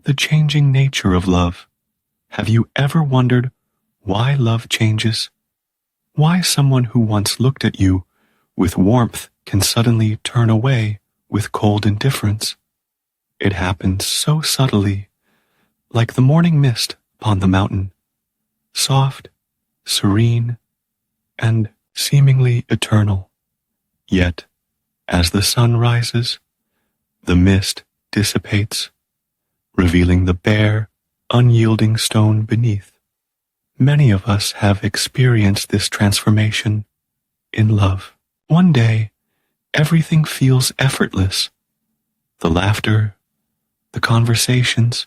The changing nature of love. Have you ever wondered why love changes? Why someone who once looked at you with warmth can suddenly turn away with cold indifference? It happens so subtly, like the morning mist upon the mountain, soft, serene, and seemingly eternal. Yet, as the sun rises, the mist dissipates, revealing the bare, unyielding stone beneath. Many of us have experienced this transformation in love. One day, everything feels effortless. The laughter, the conversations,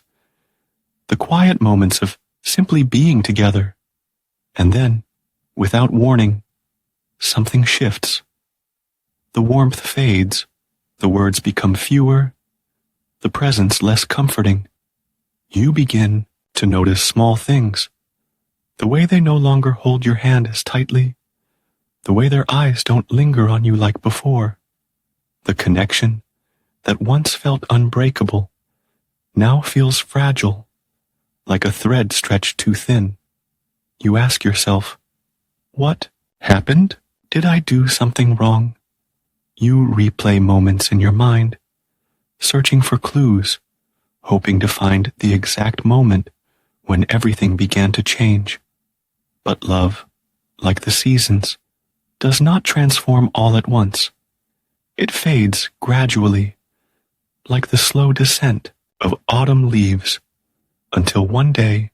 the quiet moments of simply being together. And then, without warning, something shifts. The warmth fades, the words become fewer, the presence less comforting. You begin to notice small things, the way they no longer hold your hand as tightly, the way their eyes don't linger on you like before. The connection that once felt unbreakable now feels fragile, like a thread stretched too thin. You ask yourself, what happened? Did I do something wrong? You replay moments in your mind, searching for clues, hoping to find the exact moment when everything began to change. But love, like the seasons, does not transform all at once. It fades gradually, like the slow descent of autumn leaves, until one day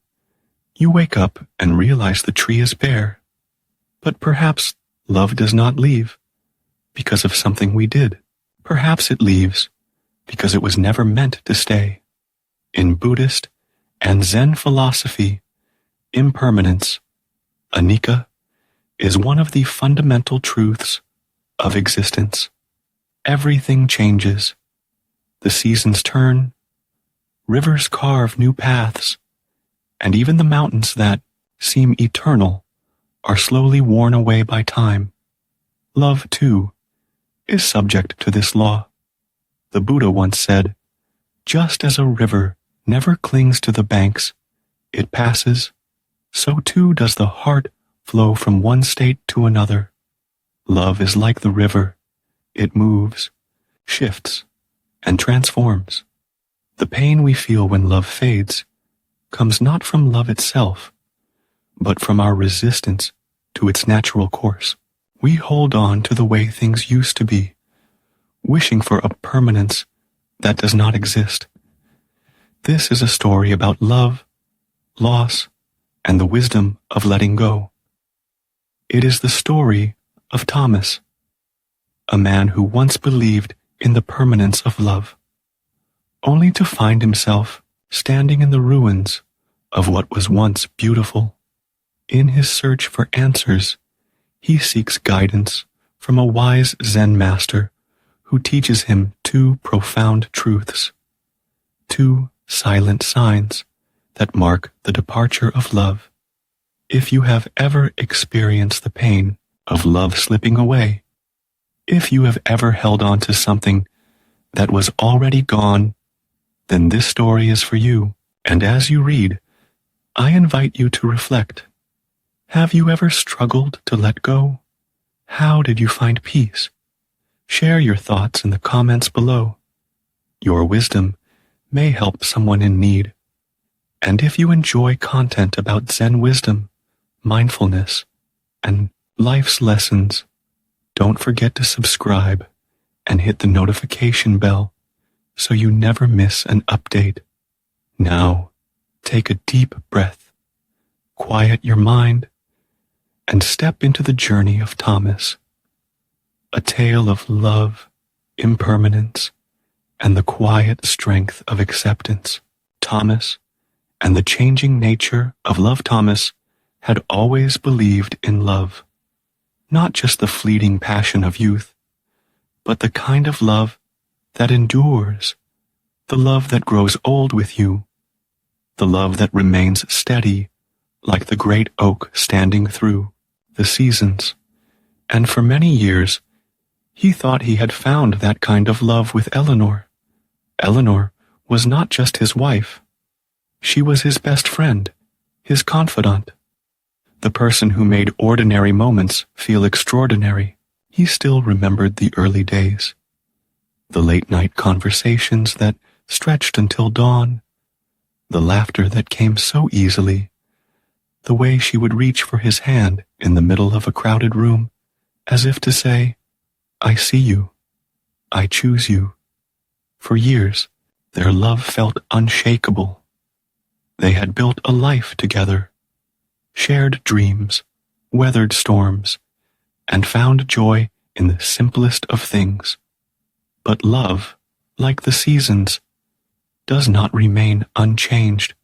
you wake up and realize the tree is bare. But perhaps love does not leave because of something we did. Perhaps it leaves because it was never meant to stay. In Buddhist and Zen philosophy, impermanence, anicca, is one of the fundamental truths of existence. Everything changes. The seasons turn, rivers carve new paths, and even the mountains that seem eternal are slowly worn away by time. Love, too, is subject to this law. The Buddha once said, "Just as a river never clings to the banks, it passes, so too does the heart flow from one state to another." Love is like the river. It moves, shifts, and transforms. The pain we feel when love fades comes not from love itself, but from our resistance to its natural course. We hold on to the way things used to be, wishing for a permanence that does not exist. This is a story about love, loss, and the wisdom of letting go. It is the story of Thomas, a man who once believed in the permanence of love, only to find himself standing in the ruins of what was once beautiful. In his search for answers, he seeks guidance from a wise Zen master who teaches him two profound truths, two silent signs that mark the departure of love. If you have ever experienced the pain of love slipping away, if you have ever held on to something that was already gone, then this story is for you. And as you read, I invite you to reflect. Have you ever struggled to let go? How did you find peace? Share your thoughts in the comments below. Your wisdom may help someone in need. And if you enjoy content about Zen wisdom, mindfulness, and life's lessons, don't forget to subscribe and hit the notification bell so you never miss an update. Now, take a deep breath, quiet your mind, and step into the journey of Thomas, a tale of love, impermanence, and the quiet strength of acceptance. Thomas and the changing nature of love. Thomas had always believed in love, not just the fleeting passion of youth, but the kind of love that endures, the love that grows old with you, the love that remains steady like the great oak standing through the seasons. And for many years, he thought he had found that kind of love with Eleanor. Eleanor was not just his wife, She was his best friend, his confidant, the person who made ordinary moments feel extraordinary. He still remembered the early days, the late-night conversations that stretched until dawn, the laughter that came so easily, the way she would reach for his hand in the middle of a crowded room, as if to say, "I see you. I choose you." For years, their love felt unshakable. They had built a life together, shared dreams, weathered storms, and found joy in the simplest of things. But love, like the seasons, does not remain unchanged.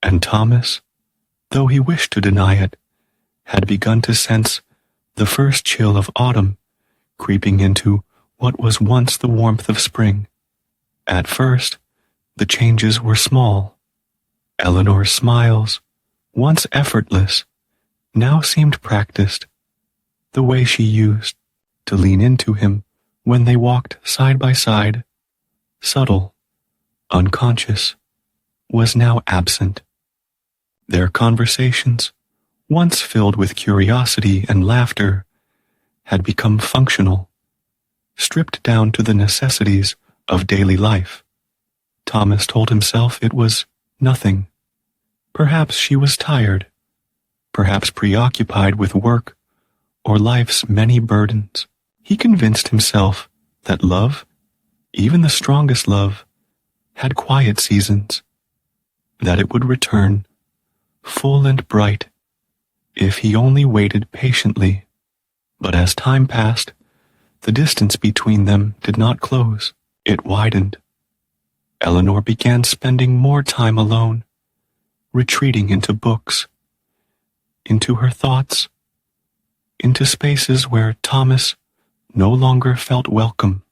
And Thomas, though he wished to deny it, had begun to sense the first chill of autumn creeping into what was once the warmth of spring. At first, the changes were small. Eleanor's smiles, once effortless, now seemed practiced. The way she used to lean into him when they walked side by side, subtle, unconscious, was now absent. Their conversations, once filled with curiosity and laughter, had become functional, stripped down to the necessities of daily life. Thomas told himself it was nothing. Perhaps she was tired, perhaps preoccupied with work or life's many burdens. He convinced himself that love, even the strongest love, had quiet seasons, that it would return, full and bright, if he only waited patiently. But as time passed, the distance between them did not close. It widened. Eleanor began spending more time alone, retreating into books, into her thoughts, into spaces where Thomas no longer felt welcome.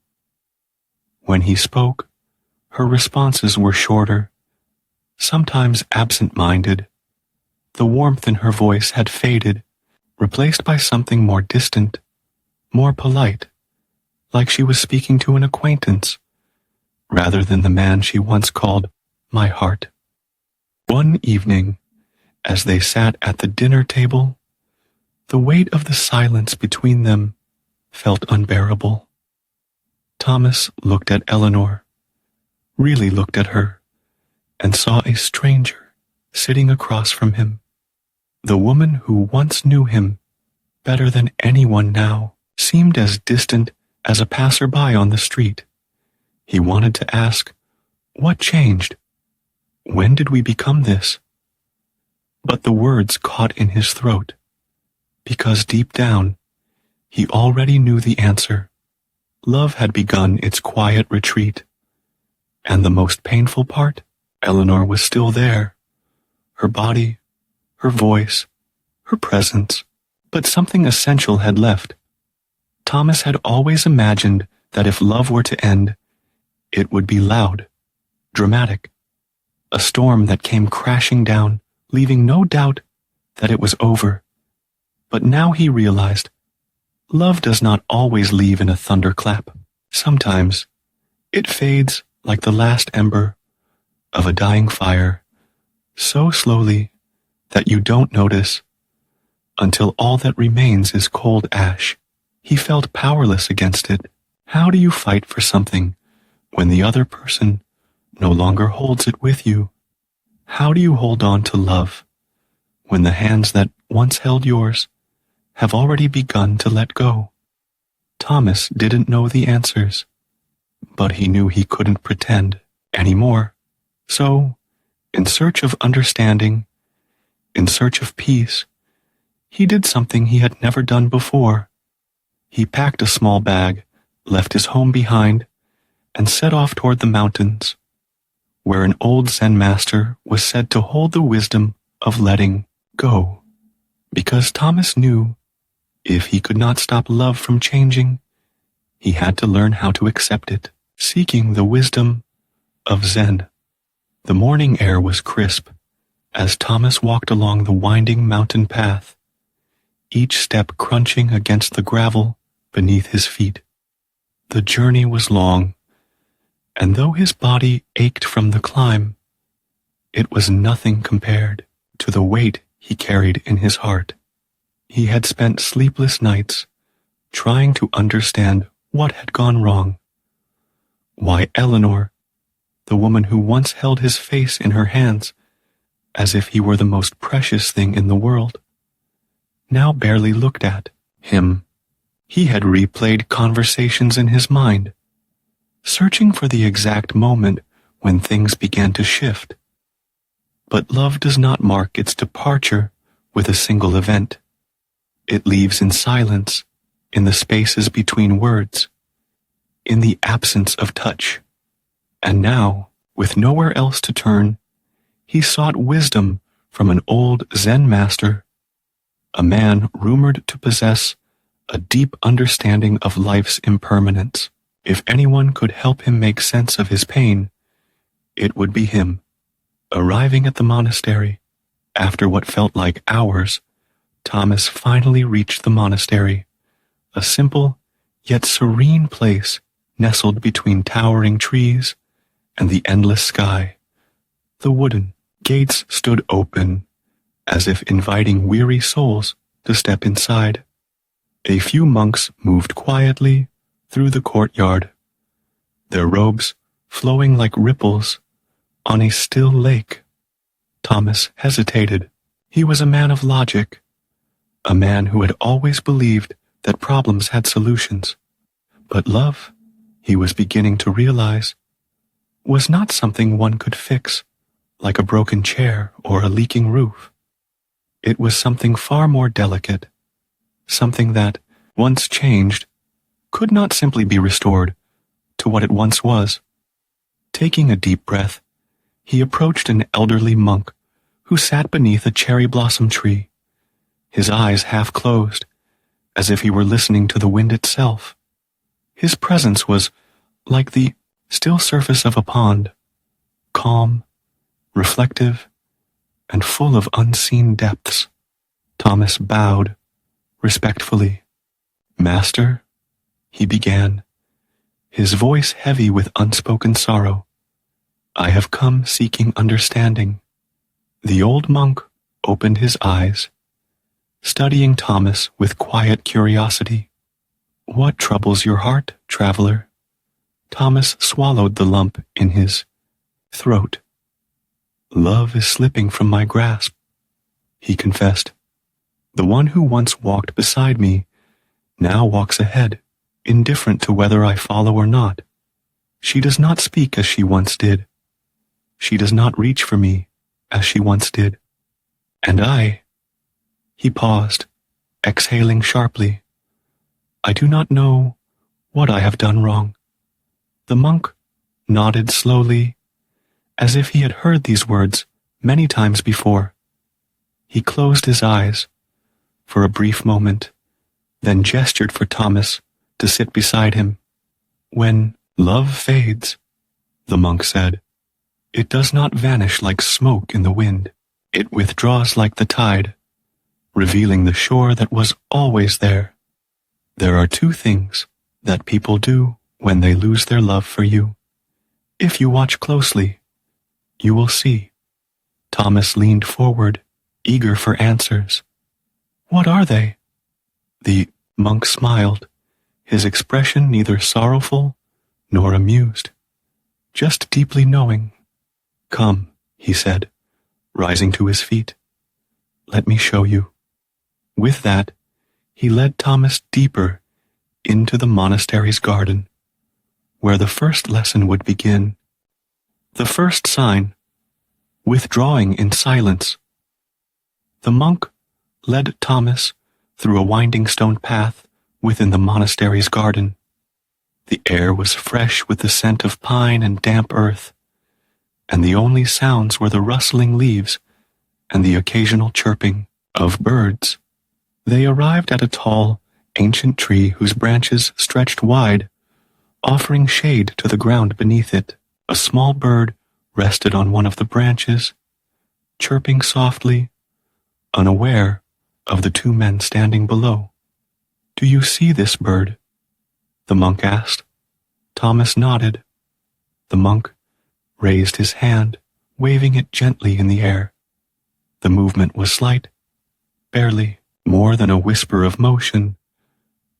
When he spoke, her responses were shorter, sometimes absent-minded. The warmth in her voice had faded, replaced by something more distant, more polite, like she was speaking to an acquaintance, rather than the man she once called my heart. One evening, as they sat at the dinner table, the weight of the silence between them felt unbearable. Thomas looked at Eleanor, really looked at her, and saw a stranger sitting across from him. The woman who once knew him better than anyone now seemed as distant as a passerby on the street. He wanted to ask, "What changed? When did we become this?" But the words caught in his throat, because deep down, he already knew the answer. Love had begun its quiet retreat, and the most painful part, Eleanor was still there, her body, her voice, her presence, but something essential had left. Thomas had always imagined that if love were to end, it would be loud, dramatic, a storm that came crashing down, leaving no doubt that it was over. But now he realized, love does not always leave in a thunderclap. Sometimes it fades like the last ember of a dying fire, so slowly that you don't notice, until all that remains is cold ash. He felt powerless against it. How do you fight for something when the other person no longer holds it with you? How do you hold on to love when the hands that once held yours have already begun to let go? Thomas didn't know the answers, but he knew he couldn't pretend anymore. So, in search of understanding, in search of peace, he did something he had never done before. He packed a small bag, left his home behind, and set off toward the mountains, where an old Zen master was said to hold the wisdom of letting go. Because Thomas knew, if he could not stop love from changing, he had to learn how to accept it, seeking the wisdom of Zen. The morning air was crisp as Thomas walked along the winding mountain path, each step crunching against the gravel beneath his feet. The journey was long, and though his body ached from the climb, it was nothing compared to the weight he carried in his heart. He had spent sleepless nights trying to understand what had gone wrong. Why Eleanor, the woman who once held his face in her hands as if he were the most precious thing in the world, now barely looked at him. He had replayed conversations in his mind, searching for the exact moment when things began to shift. But love does not mark its departure with a single event. It leaves in silence, in the spaces between words, in the absence of touch. And now, with nowhere else to turn, he sought wisdom from an old Zen master, a man rumored to possess a deep understanding of life's impermanence. If anyone could help him make sense of his pain, it would be him. Arriving at the monastery, after what felt like hours, Thomas finally reached the monastery, a simple yet serene place nestled between towering trees and the endless sky. The wooden gates stood open, as if inviting weary souls to step inside. A few monks moved quietly through the courtyard, their robes flowing like ripples on a still lake. Thomas hesitated. He was a man of logic, a man who had always believed that problems had solutions. But love, he was beginning to realize, was not something one could fix, like a broken chair or a leaking roof. It was something far more delicate, something that, once changed, could not simply be restored to what it once was. Taking a deep breath, he approached an elderly monk who sat beneath a cherry blossom tree, his eyes half closed, as if he were listening to the wind itself. His presence was like the still surface of a pond, calm, reflective, and full of unseen depths. Thomas bowed respectfully. "Master," he began, his voice heavy with unspoken sorrow, "I have come seeking understanding." The old monk opened his eyes, studying Thomas with quiet curiosity. "What troubles your heart, traveler?" Thomas swallowed the lump in his throat. "Love is slipping from my grasp," he confessed. "The one who once walked beside me now walks ahead, indifferent to whether I follow or not. She does not speak as she once did. She does not reach for me as she once did. And I—" He paused, exhaling sharply. "I do not know what I have done wrong." The monk nodded slowly, as if he had heard these words many times before. He closed his eyes for a brief moment, then gestured for Thomas to sit beside him. "When love fades," the monk said, "it does not vanish like smoke in the wind. It withdraws like the tide, revealing the shore that was always there. There are two things that people do when they lose their love for you. If you watch closely, you will see." Thomas leaned forward, eager for answers. "What are they?" The monk smiled, his expression neither sorrowful nor amused, just deeply knowing. "Come," he said, rising to his feet. "Let me show you." With that, he led Thomas deeper into the monastery's garden, where the first lesson would begin. The first sign, withdrawing in silence. The monk led Thomas through a winding stone path within the monastery's garden. The air was fresh with the scent of pine and damp earth, and the only sounds were the rustling leaves and the occasional chirping of birds. They arrived at a tall, ancient tree whose branches stretched wide, offering shade to the ground beneath it. A small bird rested on one of the branches, chirping softly, unaware of the two men standing below. "Do you see this bird?" the monk asked. Thomas nodded. The monk raised his hand, waving it gently in the air. The movement was slight, barely more than a whisper of motion,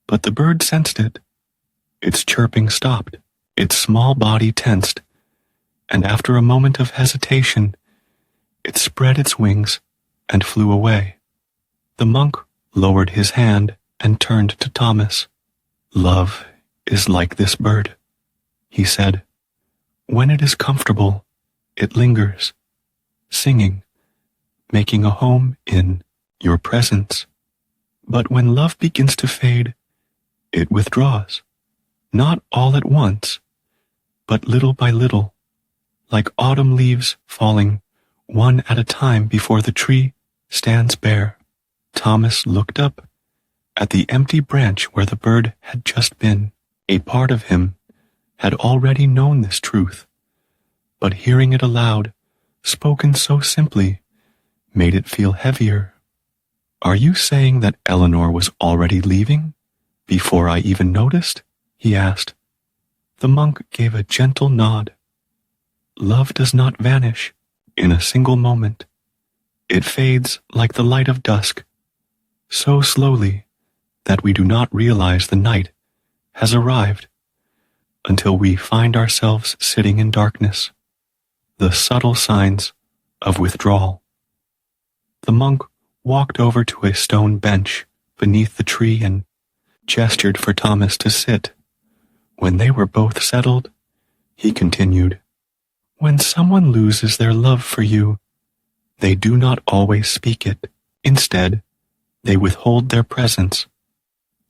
but the bird sensed it. Its chirping stopped, its small body tensed, and after a moment of hesitation, it spread its wings and flew away. The monk lowered his hand and turned to Thomas. "Love is like this bird," he said. "When it is comfortable, it lingers, singing, making a home in your presence. But when love begins to fade, it withdraws, not all at once, but little by little, like autumn leaves falling one at a time before the tree stands bare." Thomas looked up at the empty branch where the bird had just been. A part of him had already known this truth, but hearing it aloud, spoken so simply, made it feel heavier. "Are you saying that Eleanor was already leaving, before I even noticed?" he asked. The monk gave a gentle nod. "Love does not vanish in a single moment. It fades like the light of dusk, so slowly that we do not realize the night has arrived until we find ourselves sitting in darkness. The subtle signs of withdrawal." The monk walked over to a stone bench beneath the tree and gestured for Thomas to sit. When they were both settled, he continued, "When someone loses their love for you, they do not always speak it. Instead, they withhold their presence."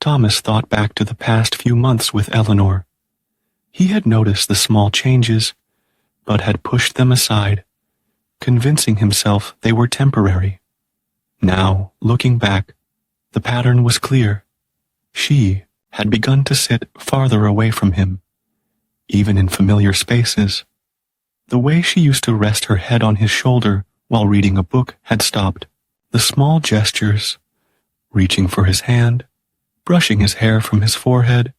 Thomas thought back to the past few months with Eleanor. He had noticed the small changes, but had pushed them aside, convincing himself they were temporary. Now, looking back, the pattern was clear. She had begun to sit farther away from him, even in familiar spaces. The way she used to rest her head on his shoulder while reading a book had stopped. The small gestures, reaching for his hand, brushing his hair from his forehead,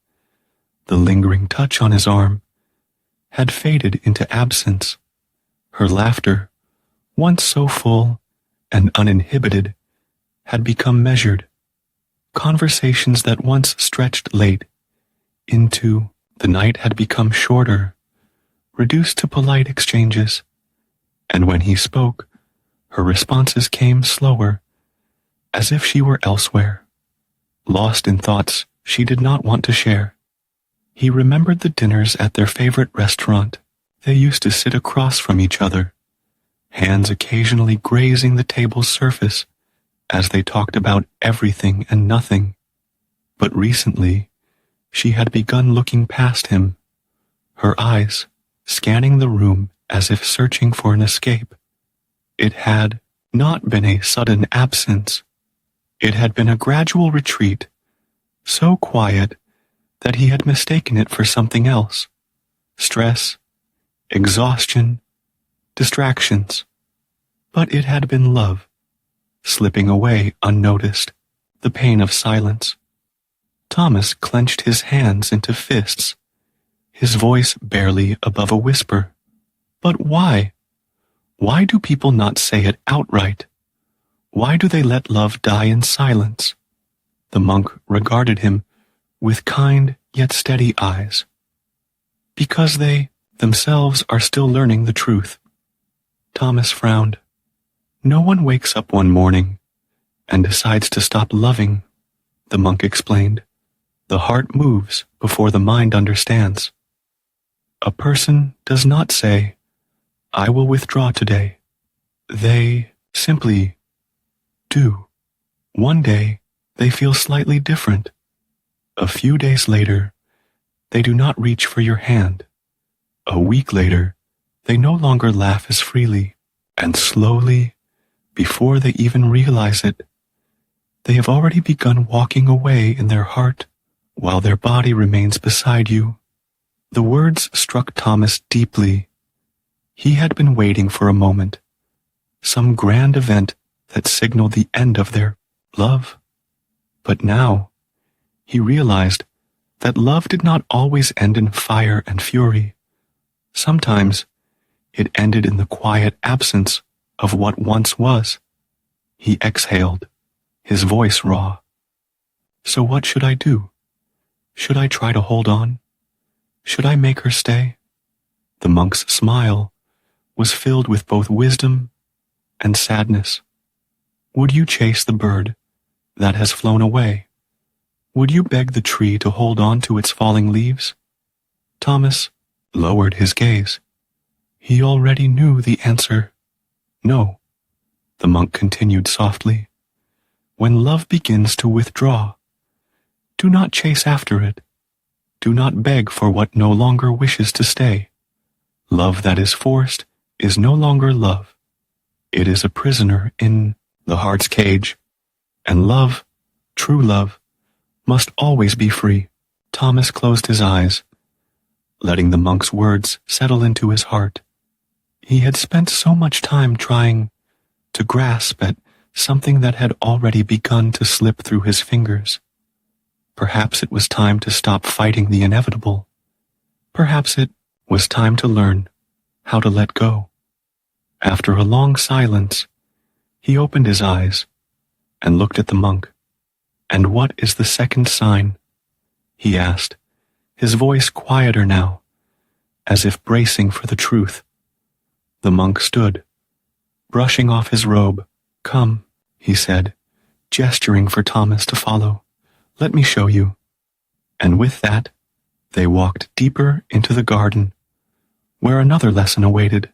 the lingering touch on his arm, had faded into absence. Her laughter, once so full and uninhibited, had become measured. Conversations that once stretched late into the night had become shorter, reduced to polite exchanges, and when he spoke, her responses came slower, as if she were elsewhere, lost in thoughts she did not want to share. He remembered the dinners at their favorite restaurant. They used to sit across from each other, hands occasionally grazing the table's surface as they talked about everything and nothing. But recently, she had begun looking past him, her eyes scanning the room as if searching for an escape. It had not been a sudden absence. It had been a gradual retreat, so quiet that he had mistaken it for something else. Stress, exhaustion, distractions. But it had been love, slipping away unnoticed, the pain of silence. Thomas clenched his hands into fists, his voice barely above a whisper. But why? Why do people not say it outright? Why do they let love die in silence? The monk regarded him with kind yet steady eyes. Because they themselves are still learning the truth. Thomas frowned. No one wakes up one morning and decides to stop loving, the monk explained. The heart moves before the mind understands. A person does not say, "I will withdraw today." They simply do. One day, they feel slightly different. A few days later, they do not reach for your hand. A week later, they no longer laugh as freely, and slowly, before they even realize it, they have already begun walking away in their heart while their body remains beside you. The words struck Thomas deeply. He had been waiting for a moment, some grand event that signaled the end of their love. But now, he realized that love did not always end in fire and fury. Sometimes, It ended in the quiet absence of what once was. He exhaled, his voice raw. So what should I do? Should I try to hold on? Should I make her stay? The monk's smile was filled with both wisdom and sadness. Would you chase the bird that has flown away? Would you beg the tree to hold on to its falling leaves? Thomas lowered his gaze. He already knew the answer. No, the monk continued softly. When love begins to withdraw, do not chase after it. Do not beg for what no longer wishes to stay. Love that is forced is no longer love. It is a prisoner in the heart's cage. And love, true love, must always be free. Thomas closed his eyes, letting the monk's words settle into his heart. He had spent so much time trying to grasp at something that had already begun to slip through his fingers. Perhaps it was time to stop fighting the inevitable. Perhaps it was time to learn how to let go. After a long silence, he opened his eyes and looked at the monk. "And what is the second sign?" he asked, his voice quieter now, as if bracing for the truth. The monk stood, brushing off his robe. "Come," he said, gesturing for Thomas to follow. "Let me show you." And with that, they walked deeper into the garden, where another lesson awaited.